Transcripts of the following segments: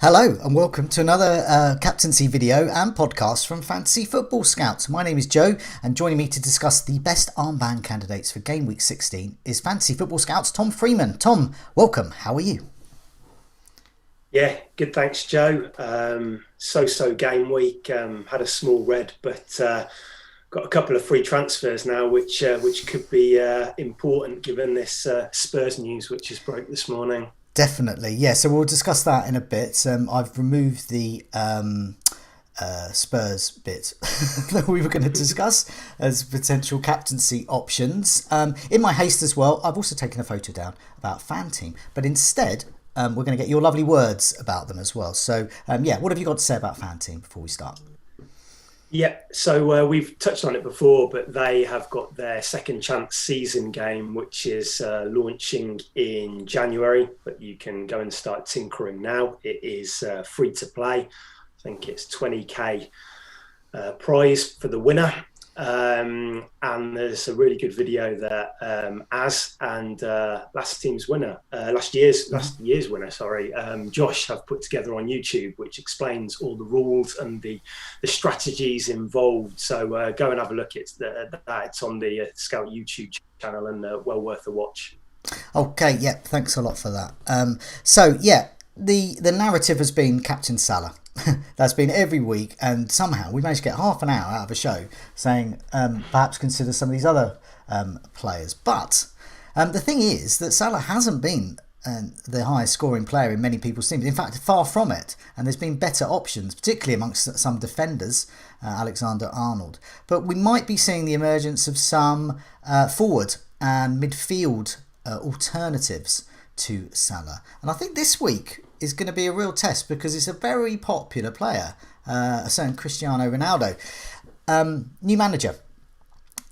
Hello and welcome to another captaincy video and podcast from Fantasy Football Scouts. My name is Joe and joining me to discuss the best armband candidates for Gameweek 16 is Fantasy Football Scouts Tom Freeman. Tom, welcome. How are you? Yeah, good. Thanks, Joe. So game week. Had a small red, but got a couple of free transfers now, which could be important given this Spurs news, which has broke this morning. Definitely, yeah. So we'll discuss that in a bit. I've removed the Spurs bit that we were going to discuss as potential captaincy options. In my haste as well, I've also taken a photo down about fan team, but instead we're going to get your lovely words about them as well. So what have you got to say about fan team before we start? Yeah, so we've touched on it before, but they have got their second chance season game, which is launching in January, but you can go and start tinkering now. It is free to play. I think it's 20k prize for the winner. And there's a really good video that last year's winner, Josh have put together on YouTube, which explains all the rules and the strategies involved. So go and have a look at that. It's on the Scout YouTube channel and well worth a watch. Okay, yeah, thanks a lot for that. The narrative has been Captain Salah. That's been every week, and somehow we managed to get half an hour out of a show saying perhaps consider some of these other players. But the thing is that Salah hasn't been the highest scoring player in many people's teams. In fact, far from it. And there's been better options, particularly amongst some defenders, Alexander-Arnold. But we might be seeing the emergence of some forward and midfield alternatives to Salah. And I think this week is going to be a real test because he's a very popular player, a certain Cristiano Ronaldo. New manager.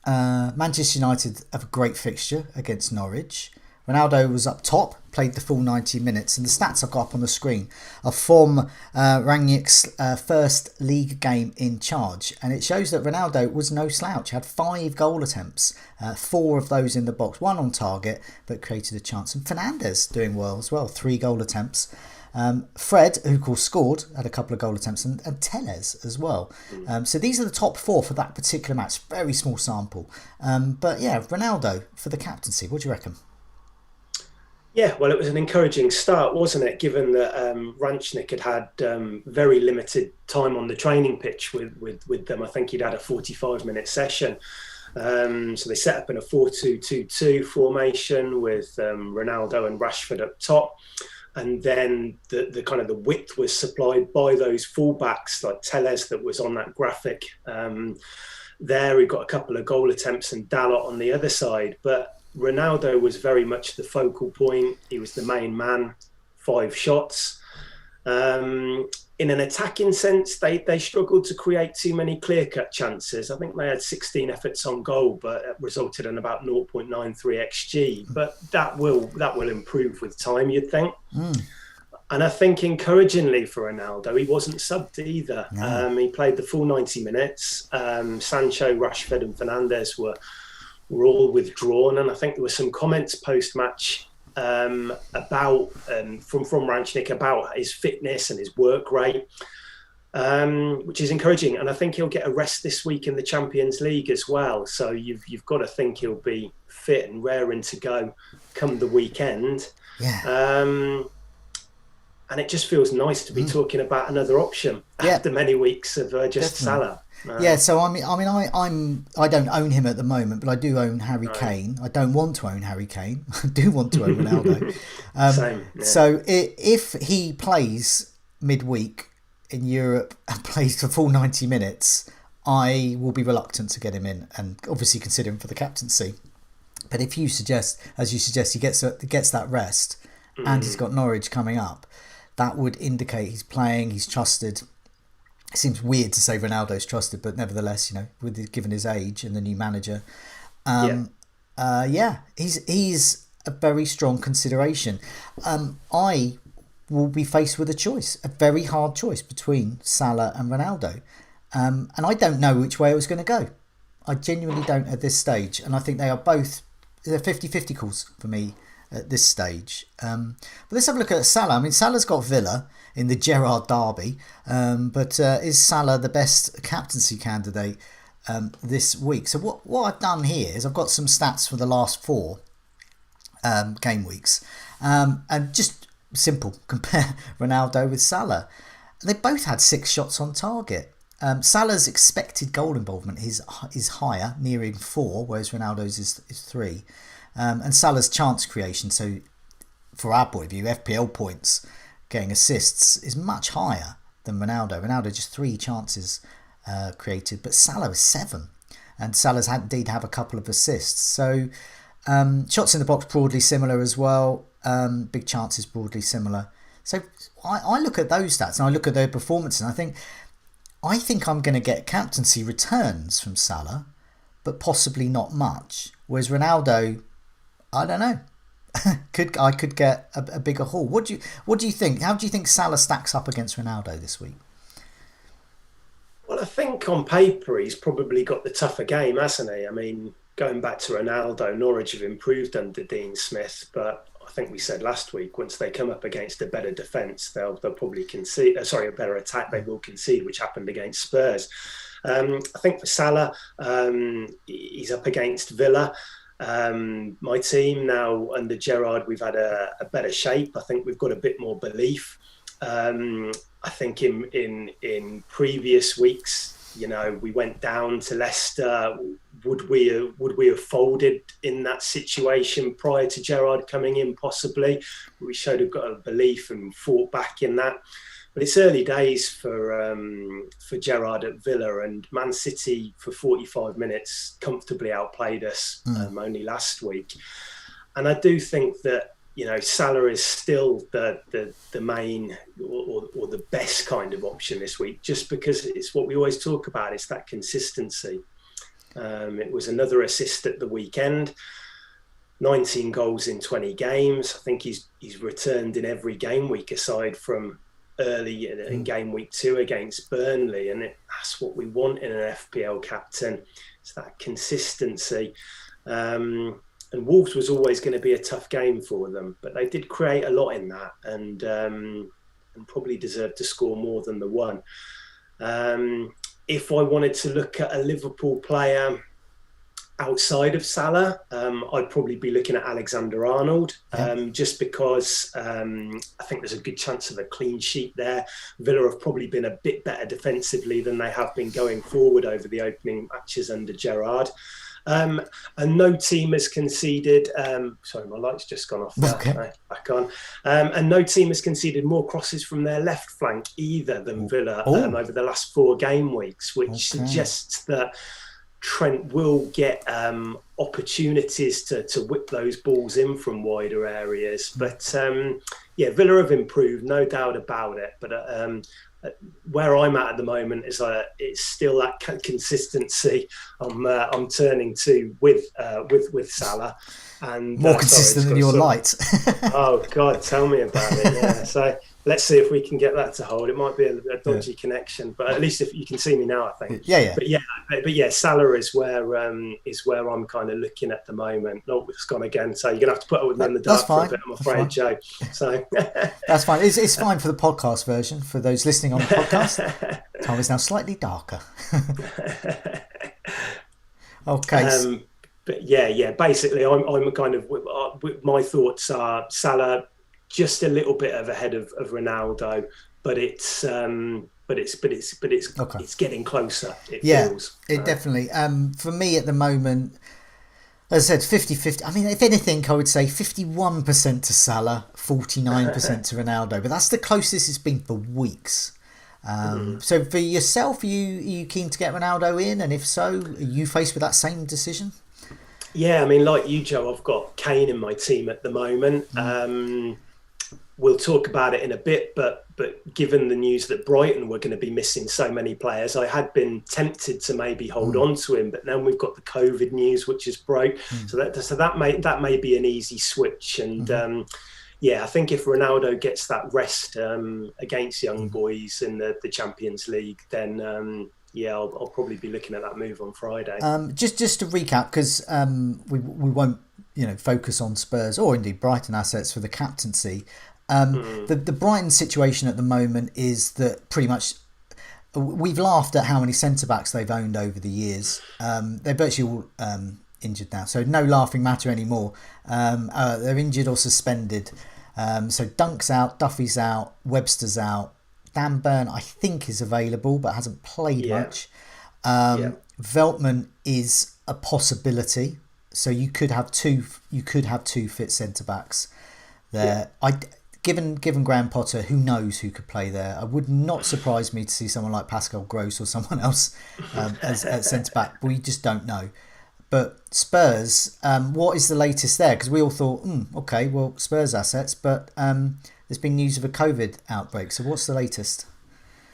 Manchester United have a great fixture against Norwich. Ronaldo was up top, played the full 90 minutes, and the stats I've got up on the screen are from Rangnick's first league game in charge, and it shows that Ronaldo was no slouch. He had 5 goal attempts, 4 of those in the box, 1 on target, but created a chance. And Fernandes doing well as well, 3 goal attempts. Fred, who of course scored, had a couple of goal attempts, and Telles as well. So these are the top 4 for that particular match. Very small sample. But yeah, Ronaldo for the captaincy. What do you reckon? Yeah, well, it was an encouraging start, wasn't it? Given that Rangnick had very limited time on the training pitch with them. I think he'd had a 45-minute session. So they set up in a 4-2-2-2 formation with Ronaldo and Rashford up top. And then the kind of the width was supplied by those fullbacks like Telles that was on that graphic there. He got a couple of goal attempts and Dalot on the other side. But Ronaldo was very much the focal point. He was the main man, 5 shots. In an attacking sense, they struggled to create too many clear-cut chances. I think they had 16 efforts on goal, but it resulted in about 0.93 XG. But that will improve with time, you'd think. And I think encouragingly for Ronaldo, he wasn't subbed either. No. He played the full 90 minutes. Sancho, Rashford and Fernandes were all withdrawn. And I think there were some comments post-match about from Rangnick about his fitness and his work rate, which is encouraging. And I think he'll get a rest this week in the Champions League as well. So you've got to think he'll be fit and raring to go come the weekend. Yeah. And it just feels nice to be talking about another option after many weeks of just Salah. Yeah, so I don't own him at the moment, but I do own Harry Kane. I don't want to own Harry Kane. I do want to own Ronaldo. Same. Yeah. So if he plays midweek in Europe and plays the full 90 minutes, I will be reluctant to get him in and obviously consider him for the captaincy. But if you suggest, as you suggest, he gets that rest and he's got Norwich coming up, that would indicate he's playing, he's trusted. It seems weird to say Ronaldo's trusted, but nevertheless, given his age and the new manager, he's a very strong consideration. I will be faced with a very hard choice between Salah and Ronaldo, and I don't know which way it was going to go. I genuinely don't at this stage, and I think they're 50-50 calls for me at this stage. But let's have a look at Salah. I mean, Salah's got Villa in the Gerrard derby, but is Salah the best captaincy candidate this week? So what I've done here is I've got some stats for the last 4 game weeks, and just simple, compare Ronaldo with Salah. They both had 6 shots on target. Salah's expected goal involvement is higher, nearing 4, whereas Ronaldo's is 3. And Salah's chance creation, so for our point of view, FPL points, getting assists, is much higher than Ronaldo. Ronaldo just 3 chances created, but Salah was 7. And Salah's indeed have a couple of assists. So shots in the box broadly similar as well. Big chances broadly similar. So I look at those stats and I look at their performance and I think I'm going to get captaincy returns from Salah, but possibly not much. Whereas Ronaldo, I don't know. I could get a bigger haul. What do you think? How do you think Salah stacks up against Ronaldo this week? Well, I think on paper he's probably got the tougher game, hasn't he? I mean, going back to Ronaldo, Norwich have improved under Dean Smith, but I think we said last week, once they come up against a better defence, they'll probably concede. A better attack, they will concede, which happened against Spurs. I think for Salah, he's up against Villa. My team now under Gerrard, we've had a better shape. I think we've got a bit more belief. I think in previous weeks, we went down to Leicester. Would we have folded in that situation prior to Gerrard coming in? Possibly. We showed a got a belief and fought back in that. But it's early days for Gerrard at Villa, and Man City for 45 minutes comfortably outplayed us only last week. And I do think that Salah is still the main or the best kind of option this week, just because it's what we always talk about. It's that consistency. It was another assist at the weekend, 19 goals in 20 games. I think he's returned in every game week aside from early in game week 2 against Burnley, and that's what we want in an FPL captain. It's that consistency. And Wolves was always going to be a tough game for them, but they did create a lot in that, and probably deserved to score more than the one. If I wanted to look at a Liverpool player outside of Salah, I'd probably be looking at Alexander-Arnold, just because I think there's a good chance of a clean sheet there. Villa have probably been a bit better defensively than they have been going forward over the opening matches under Gerrard. And no team has conceded. Sorry, my light's just gone off there. Okay. Back on. And no team has conceded more crosses from their left flank either than Villa over the last 4 game weeks, which suggests that Trent will get opportunities to whip those balls in from wider areas. But Villa have improved, no doubt about it. But where I'm at the moment is it's still that consistency I'm turning to with Salah, and more consistent than your light. Oh God, tell me about it. Yeah, so let's see if we can get that to hold. It might be a dodgy connection, but at least if you can see me now, I think. Yeah. But Salah is where I'm kind of looking at the moment. No, it's gone again. So you're gonna have to put up with me in the dark for a bit, I'm afraid, Joe. So that's fine. It's fine for the podcast version. For those listening on the podcast, Tom is now slightly darker. Okay. But basically, I'm kind of my thoughts are Salah just a little bit ahead of Ronaldo, but it's getting closer. It feels. It definitely. For me at the moment, as I said, 50-50. I mean, if anything, I would say 51% to Salah, 49% to Ronaldo. But that's the closest it's been for weeks. So for yourself, are you keen to get Ronaldo in? And if so, are you faced with that same decision? Yeah, I mean, like you, Joe, I've got Kane in my team at the moment. We'll talk about it in a bit, but given the news that Brighton were going to be missing so many players, I had been tempted to maybe hold on to him. But then we've got the COVID news, which is broke, so that may be an easy switch. And I think if Ronaldo gets that rest against young boys in the Champions League, then yeah, I'll probably be looking at that move on Friday. Just to recap, because we won't focus on Spurs or indeed Brighton assets for the captaincy. The Brighton situation at the moment is that pretty much we've laughed at how many centre backs they've owned over the years. They're virtually all injured now, so no laughing matter anymore. They're injured or suspended. So Dunk's out, Duffy's out, Webster's out. Dan Burn, I think, is available but hasn't played much. Veltman is a possibility, so you could have two fit centre backs there. Given Graham Potter, who knows who could play there? It would not surprise me to see someone like Pascal Gross or someone else as centre back. We just don't know. But Spurs, what is the latest there? Because we all thought, okay, well, Spurs assets, but there's been news of a COVID outbreak. So what's the latest?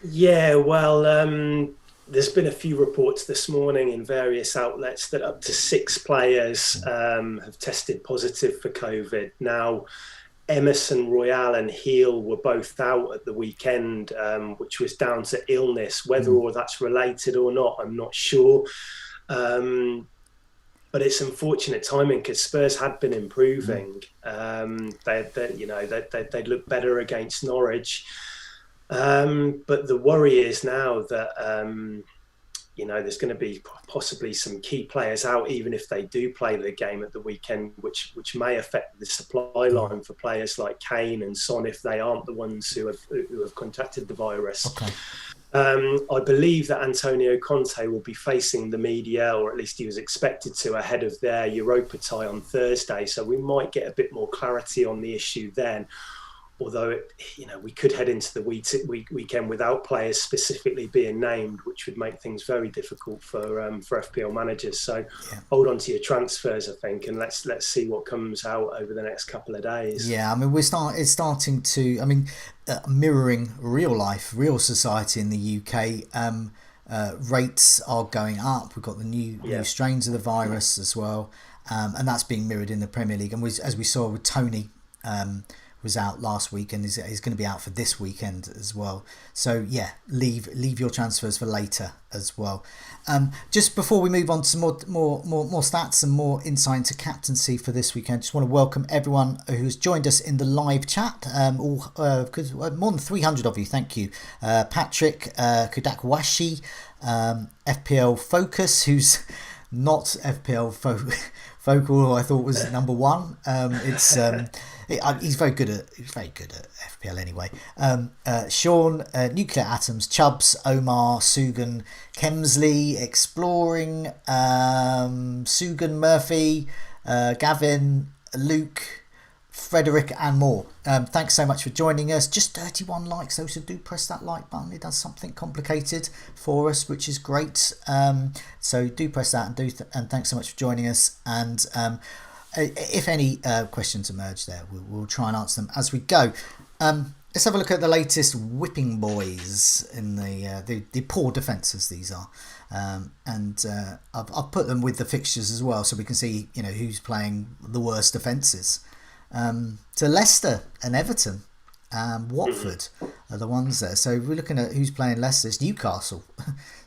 Yeah, well, there's been a few reports this morning in various outlets that up to 6 players have tested positive for COVID. Now, Emerson, Royale and Heel were both out at the weekend, which was down to illness. Whether or that's related or not, I'm not sure. But it's unfortunate timing because Spurs had been improving. They'd look better against Norwich. But the worry is now that there's going to be possibly some key players out, even if they do play the game at the weekend, which may affect the supply line for players like Kane and Son if they aren't the ones who have contracted the virus. Okay. I believe that Antonio Conte will be facing the media, or at least he was expected to, ahead of their Europa tie on Thursday. So we might get a bit more clarity on the issue then. Although, we could head into the weekend without players specifically being named, which would make things very difficult for FPL managers. So hold on to your transfers, I think, and let's see what comes out over the next couple of days. Yeah, I mean, it's starting to, mirroring real society in the UK. Rates are going up. We've got the new strains of the virus as well, and that's being mirrored in the Premier League. And as we saw with Tony. Was out last week and is going to be out for this weekend as well. So yeah, leave your transfers for later as well. Just before we move on to more stats and more insight into captaincy for this weekend, just want to welcome everyone who's joined us in the live chat. More than 300 of you, thank you. Patrick, Kudakwashi, FPL Focus, who's not FPL Focal, I thought was number one. He's very good at FPL anyway. Sean, Nuclear Atoms, Chubbs, Omar, Sugan, Kemsley, Exploring, Sugan, Murphy, Gavin, Luke, Frederick and more. Thanks so much for joining us. Just 31 likes though, so do press that like button. It does something complicated for us, which is great. So do press that and thanks so much for joining us. And if any questions emerge there, we'll try and answer them as we go. Let's have a look at the latest whipping boys in the poor defences these are. And I've put them with the fixtures as well so we can see who's playing the worst defences. So Leicester and Everton, Watford are the ones there. So we're looking at who's playing Leicester. It's Newcastle.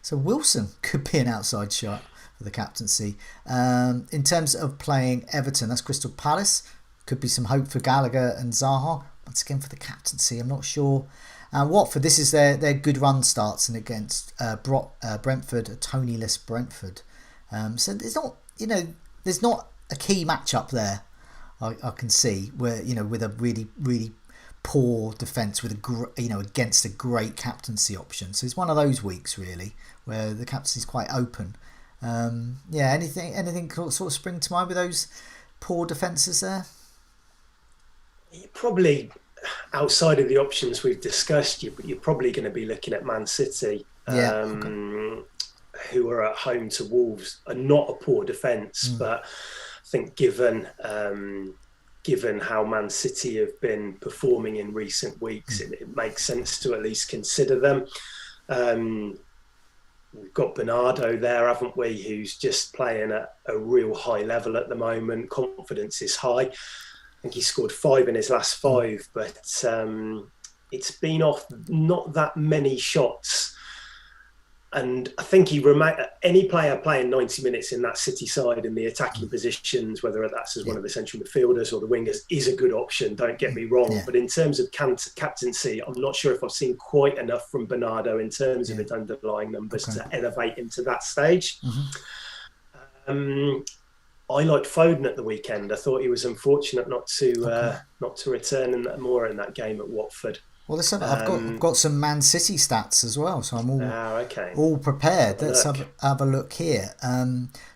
So Wilson could be an outside shot for the captaincy. In terms of playing Everton, that's Crystal Palace. Could be some hope for Gallagher and Zaha. Once again for the captaincy, I'm not sure. Watford, this is their good run starts and against Brentford, a Tony-less Brentford. So there's not a key matchup there. I can see where with a really really poor defence with against a great captaincy option. So it's one of those weeks really where the captaincy is quite open. Anything sort of spring to mind with those poor defences there? Probably outside of the options we've discussed, you're probably going to be looking at Man City, who are at home to Wolves, are not a poor defence, but I think given how Man City have been performing in recent weeks, it makes sense to at least consider them. We've got Bernardo there, haven't we, who's just playing at a real high level at the moment. Confidence is high. I think he scored 5 in his last 5, but it's been off not that many shots And I think any player playing 90 minutes in that City side in the attacking positions, whether that's as one of the central midfielders or the wingers, is a good option. Don't get me wrong. Yeah. But in terms of captaincy, I'm not sure if I've seen quite enough from Bernardo in terms of his underlying numbers to elevate him to that stage. I liked Foden at the weekend. I thought he was unfortunate not to return in that game at Watford. Well, listen, I've got some Man City stats as well, so I'm all prepared. Let's have a look here.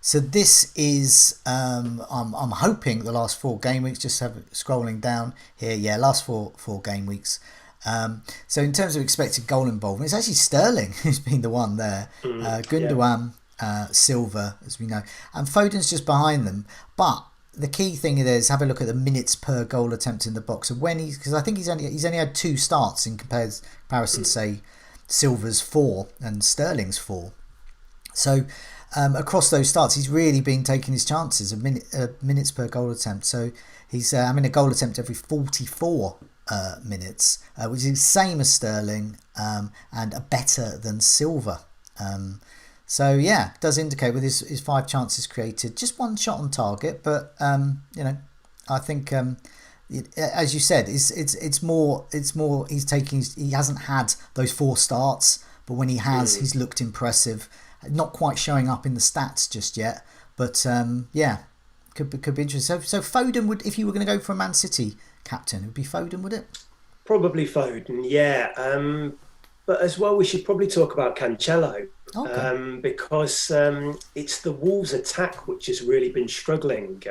So this is I'm hoping the last 4 game weeks. Just scrolling down here. Yeah, last four game weeks. So in terms of expected goal involvement, it's actually Sterling who's been the one there. Gundogan, Silva, as we know, and Foden's just behind them. But the key thing there is have a look at the minutes per goal attempt in the box, and when because I think he's only had 2 starts in comparison, say Silva's 4 and Sterling's 4. So across those starts, he's really been taking his chances of minutes per goal attempt. So he's having a goal attempt every 44 minutes, which is the same as Sterling and better than Silva. So yeah, it does indicate with his 5 chances created, just 1 shot on target. But I think as you said, it's more he hasn't had those 4 starts, but when he has, he's looked impressive. Not quite showing up in the stats just yet, but yeah, could be interesting. So Foden would, if you were going to go for a Man City captain, it would be Foden, would it? Probably Foden, yeah. But as well, we should probably talk about Cancelo. Because it's the Wolves attack which has really been struggling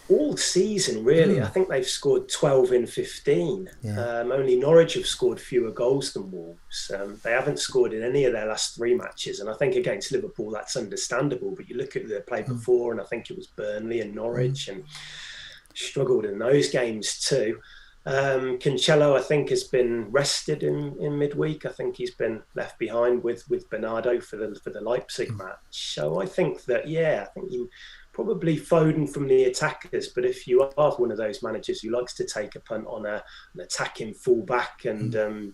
all season, really. I think they've scored 12 in 15. Only Norwich have scored fewer goals than Wolves. They haven't scored in any of their last 3 matches, and I think against Liverpool that's understandable, but you look at the play before, and I think it was Burnley and Norwich, and struggled in those games too. Cancelo, I think, has been rested in midweek. I think he's been left behind with Bernardo for the Leipzig match. So I think that, I think you probably Foden from the attackers. But if you are one of those managers who likes to take a punt on an attacking fullback and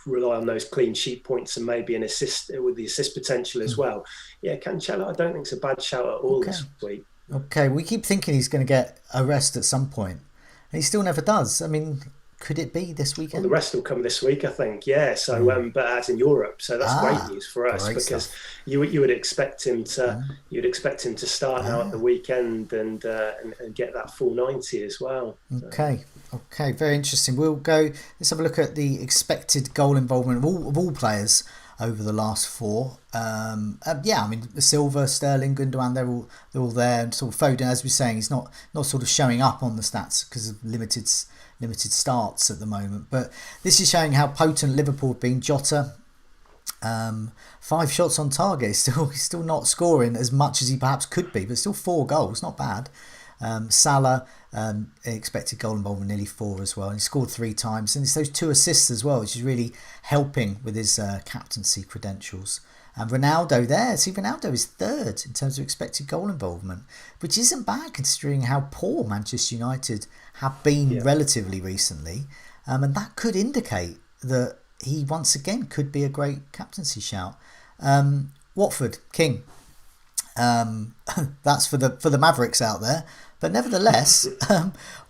rely on those clean sheet points and maybe an assist with the assist potential as well, Cancelo, I don't think it's a bad shout at all this week. Okay, we keep thinking he's going to get a rest at some point. And he still never does. I mean, could it be this weekend? Well, the rest will come this week, I think. Yeah. So, but as in Europe, so that's great news for us because you would expect him to start now at the weekend and get that full 90 as well. Okay, very interesting. We'll go. Let's have a look at the expected goal involvement of all players over the last 4. I mean, Silva, Sterling, Gundogan, they're all there. And sort of Foden, as we're saying, he's not sort of showing up on the stats because of limited starts at the moment. But this is showing how potent Liverpool have been. Jota, 5 shots on target. He's still not scoring as much as he perhaps could be, but still 4 goals, not bad. Salah, expected goal involvement nearly 4 as well, and he scored 3 times, and it's those 2 assists as well, which is really helping with his captaincy credentials. And Ronaldo Ronaldo is 3rd in terms of expected goal involvement, which isn't bad considering how poor Manchester United have been relatively recently, and that could indicate that he once again could be a great captaincy shout. Watford, King. That's for the Mavericks out there. But nevertheless,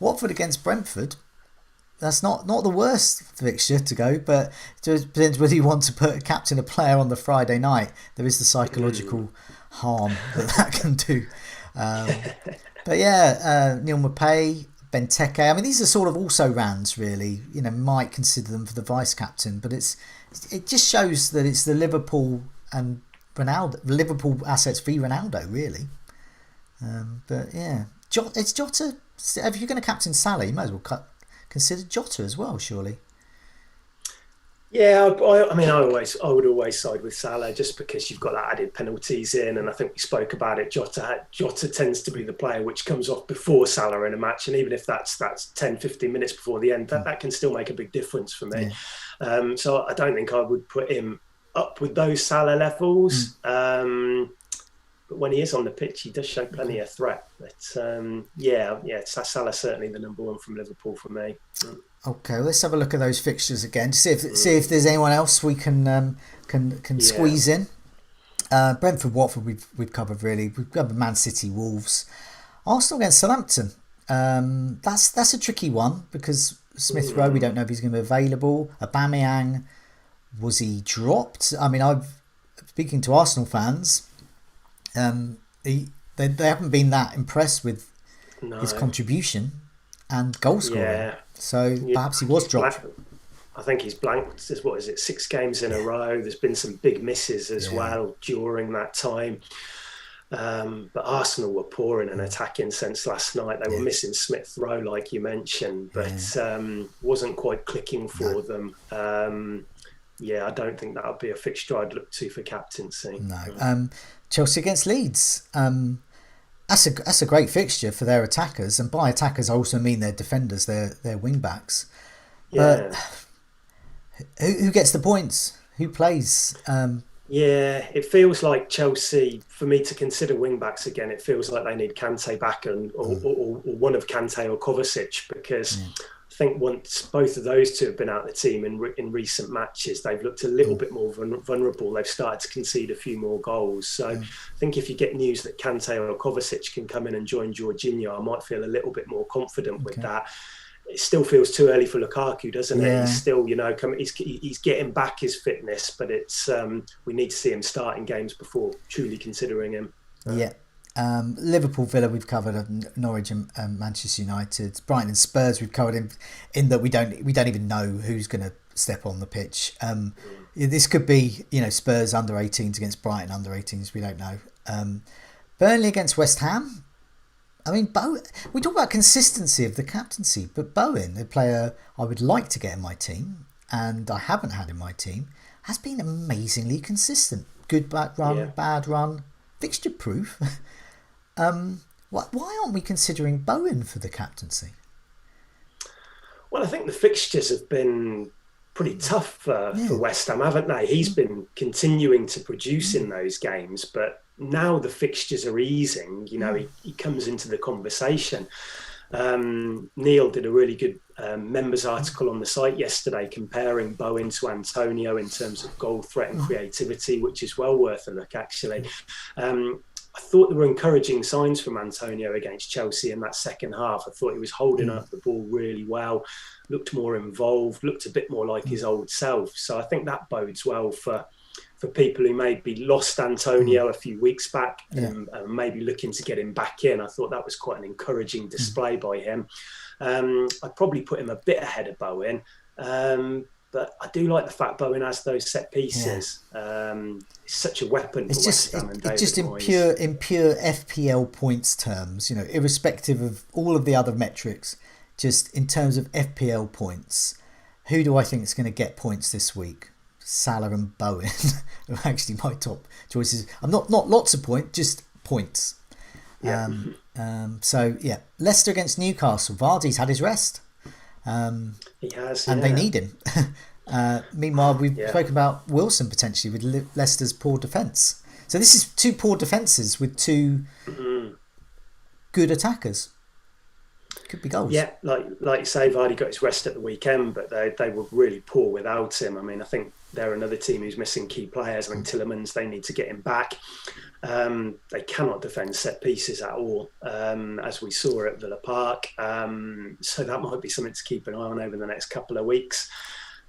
Watford against Brentford, that's not the worst fixture to go, but it depends whether you want to captain a player on the Friday night. There is the psychological harm that can do. But Neil Maupay, Benteke, I mean, these are sort of also rans, really. Might consider them for the vice-captain, but it just shows that it's the Liverpool and Ronaldo, Liverpool assets v Ronaldo, really. But yeah, it's Jota. If you're going to captain Salah, you might as well consider Jota as well, surely. Yeah, I mean, I would always side with Salah just because you've got that added penalties in, and I think we spoke about it. Jota tends to be the player which comes off before Salah in a match, and even if that's 10, 15 minutes before the end, that can still make a big difference for me. Yeah. So I don't think I would put him up with those Salah levels. But when he is on the pitch, he does show plenty of threat. But Salah's certainly the number 1 from Liverpool for me. Okay, well, let's have a look at those fixtures again. See if there's anyone else we can squeeze in. Brentford, Watford, we've covered really. We've covered Man City, Wolves, Arsenal against Southampton. That's a tricky one because Smith Rowe, we don't know if he's going to be available. Aubameyang, was he dropped? I mean, speaking to Arsenal fans, they haven't been that impressed with his contribution and goal scoring. Yeah. So perhaps he was dropped. I think he's blanked. What is it? 6 games in a row. There's been some big misses as well during that time. But Arsenal were poor in an attacking sense last night. They were missing Smith Rowe, like you mentioned, but wasn't quite clicking for them. I don't think that would be a fixture I'd look to for captaincy. No. Chelsea against Leeds. That's a great fixture for their attackers, and by attackers I also mean their defenders, their wing backs. But who gets the points? Who plays? It feels like Chelsea, for me to consider wing backs again, it feels like they need Kante back or one of Kante or Kovacic, because I think once both of those two have been out of the team in recent matches, they've looked a little bit more vulnerable. They've started to concede a few more goals. So I think if you get news that Kante or Kovacic can come in and join Jorginho, I might feel a little bit more confident with that. It still feels too early for Lukaku, doesn't it? He's still, he's getting back his fitness, but it's we need to see him starting games before truly considering him. Liverpool, Villa we've covered, Norwich and Manchester United, Brighton and Spurs we've covered in that we don't even know who's going to step on the pitch. This could be Spurs under 18s against Brighton under 18s, we don't know. Burnley against West Ham. I mean, we talk about consistency of the captaincy, but Bowen, the player I would like to get in my team and I haven't had in my team, has been amazingly consistent. Good bad run, fixture proof. Why aren't we considering Bowen for the captaincy? Well, I think the fixtures have been pretty tough for West Ham, haven't they? He's been continuing to produce in those games, but now the fixtures are easing. He comes into the conversation. Neil did a really good members article on the site yesterday comparing Bowen to Antonio in terms of goal threat and creativity, which is well worth a look, actually. I thought there were encouraging signs from Antonio against Chelsea in that second half. I thought he was holding up the ball really well, looked more involved, looked a bit more like his old self. So I think that bodes well for people who maybe lost Antonio a few weeks back and maybe looking to get him back in. I thought that was quite an encouraging display by him. I'd probably put him a bit ahead of Bowen. But I do like the fact Bowen has those set pieces. It's such a weapon for West Ham and David Moyes. in pure FPL points terms, irrespective of all of the other metrics, just in terms of FPL points, who do I think is going to get points this week? Salah and Bowen are actually my top choices. I'm not lots of points, just points. Leicester against Newcastle. Vardy's had his rest. He has, and they need him. Meanwhile, we've spoken about Wilson potentially with Leicester's poor defence. So this is 2 poor defences with 2 good attackers. Could be goals. Yeah, like you say, Vardy got his rest at the weekend, but they were really poor without him. I mean, I think they're another team who's missing key players. I think Tielemans, they need to get him back. They cannot defend set pieces at all, as we saw at Villa Park. So that might be something to keep an eye on over the next couple of weeks.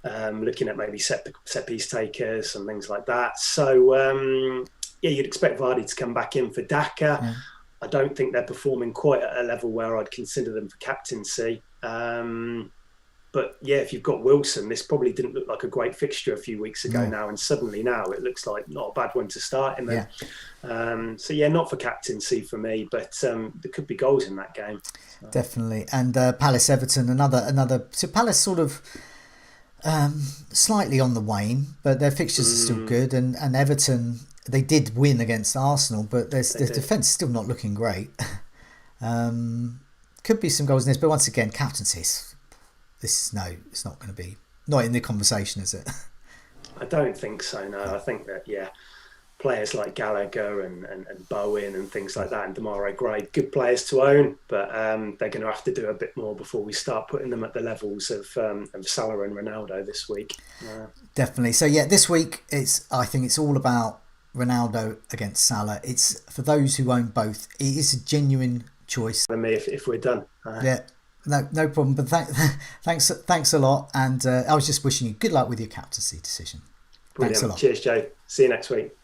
Looking at maybe set piece takers and things like that. So, you'd expect Vardy to come back in for Daka. Yeah. I don't think they're performing quite at a level where I'd consider them for captaincy. But if you've got Wilson, this probably didn't look like a great fixture a few weeks ago now, and suddenly now it looks like not a bad one to start him in. Not for captaincy for me, but there could be goals in that game. So. Definitely. And Palace Everton, another. So Palace sort of slightly on the wane, but their fixtures are still good, and Everton. They did win against Arsenal, but their defence is still not looking great. Could be some goals in this, but once again, captaincy. It's not going to be not in the conversation, is it? I don't think so. No, I think that players like Gallagher and Bowen and things like that, and Demarai Gray, good players to own, but they're going to have to do a bit more before we start putting them at the levels of Salah and Ronaldo this week. Definitely. So yeah, this week I think it's all about Ronaldo against Salah. It's for those who own both. It is a genuine choice. For me, if we're done. Yeah. No problem. But thanks a lot. And I was just wishing you good luck with your captaincy decision. Brilliant. Thanks a lot. Cheers, Joe. See you next week.